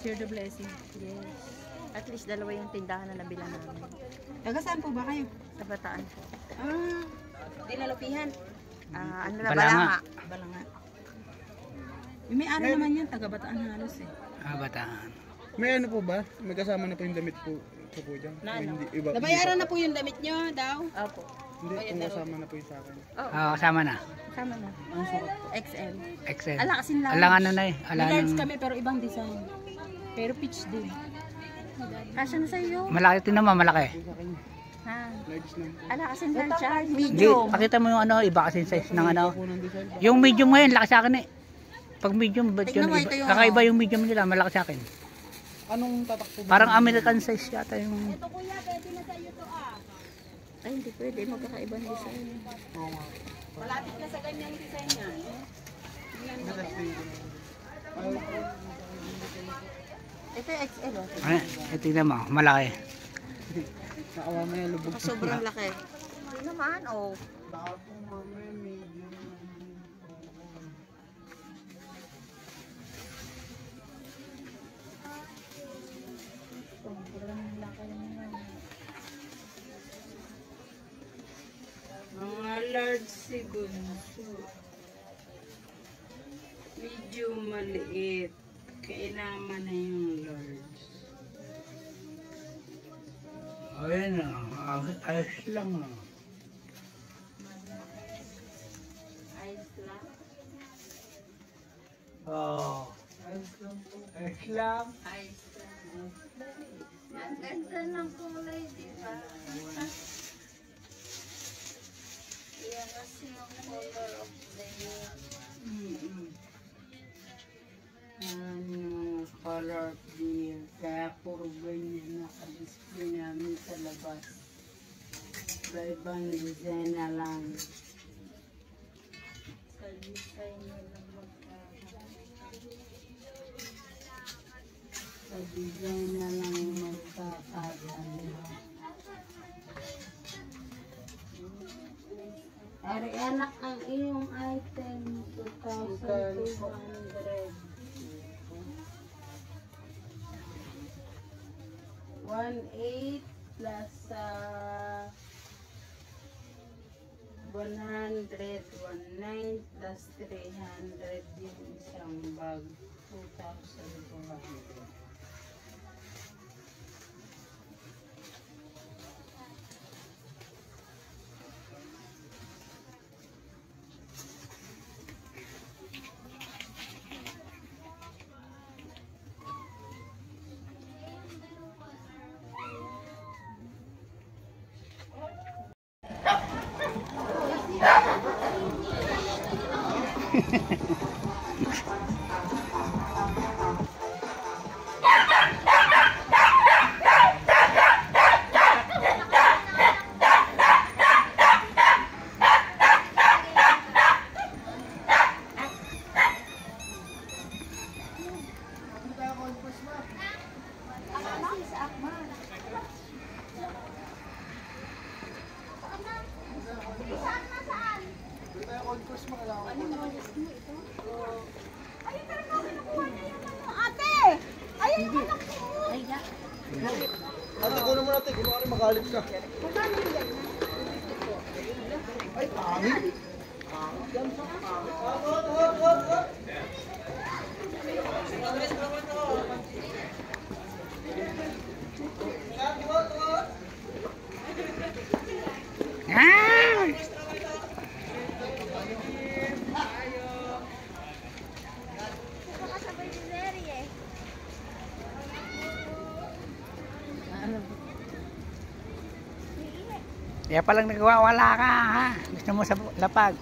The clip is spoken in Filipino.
share the blessing. Yes. At least dalawa yung tindahan na nabilan namin. Taga saan po ba kayo? Sa Bataan po. Dinalupihan. Ano na, Balanga. Balanga. Yung may-ari naman yan, taga Bataan halos eh. Bataan. May ano po ba? May kasama na po yung damit po po dyan? Na, O ano? hindi, iba, Nabayaran na po yung damit nyo daw. Opo. Hindi, kung kasama na po yung sa akin. Oo. Kasama na. Kasama na. Ang suot. XL. Excel. Ala kasing lang. Alang ano na eh. May Alang large kami pero ibang design. Pero peach din. Kasya na sa'yo. malaki din naman, malaki. Sa akin, Ha. large lang po. Ala kasing large siya. Hindi, Medium. pakita mo yung ano, iba kasi yung size ng ano. Po ng design. Yung medium ngayon, laki sa akin eh. Pag medium, ba't Tingnan yun? mo, ito yung Kakaiba yung medium nila, malaki sa akin. Anong tatak po ba? Parang American size yata yung... Ito kuya, pwede na sa'yo to Ay, hindi pwede. Magkakaibang design. Oo nga. Malapit na sa ganyang design yan. Ito yung XL oh. Ano, tingnan mo, malaki. Nakawa mo yung lubog. Sobrang laki. Hindi naman oh. Baka po mamaya medium. Sobrang laki naman. Mga large siguro. Medyo maliit. Kailangan na yung large. Ayun na, ayos lang na. Ayos lang. Oo. Ayos lang. Ayos lang. Ang ganda ng kulay, di ba? Yan kasi yung color of the year. Color of the year. Kaya puro ganyan naka-display namin sa labas. Iba-ibang design na lang. Sa design nila sa design na lang magkakaganda. Ari anak ang iyong item 2,200. 1,800 plus 100, 1,900 plus 300 yung isang bag. 2,400. Ate, kunin mo natin. Kunwari magalit ka. Ay, pangit. Kaya palang nagwawala ka ha. Gusto mo sa lapag.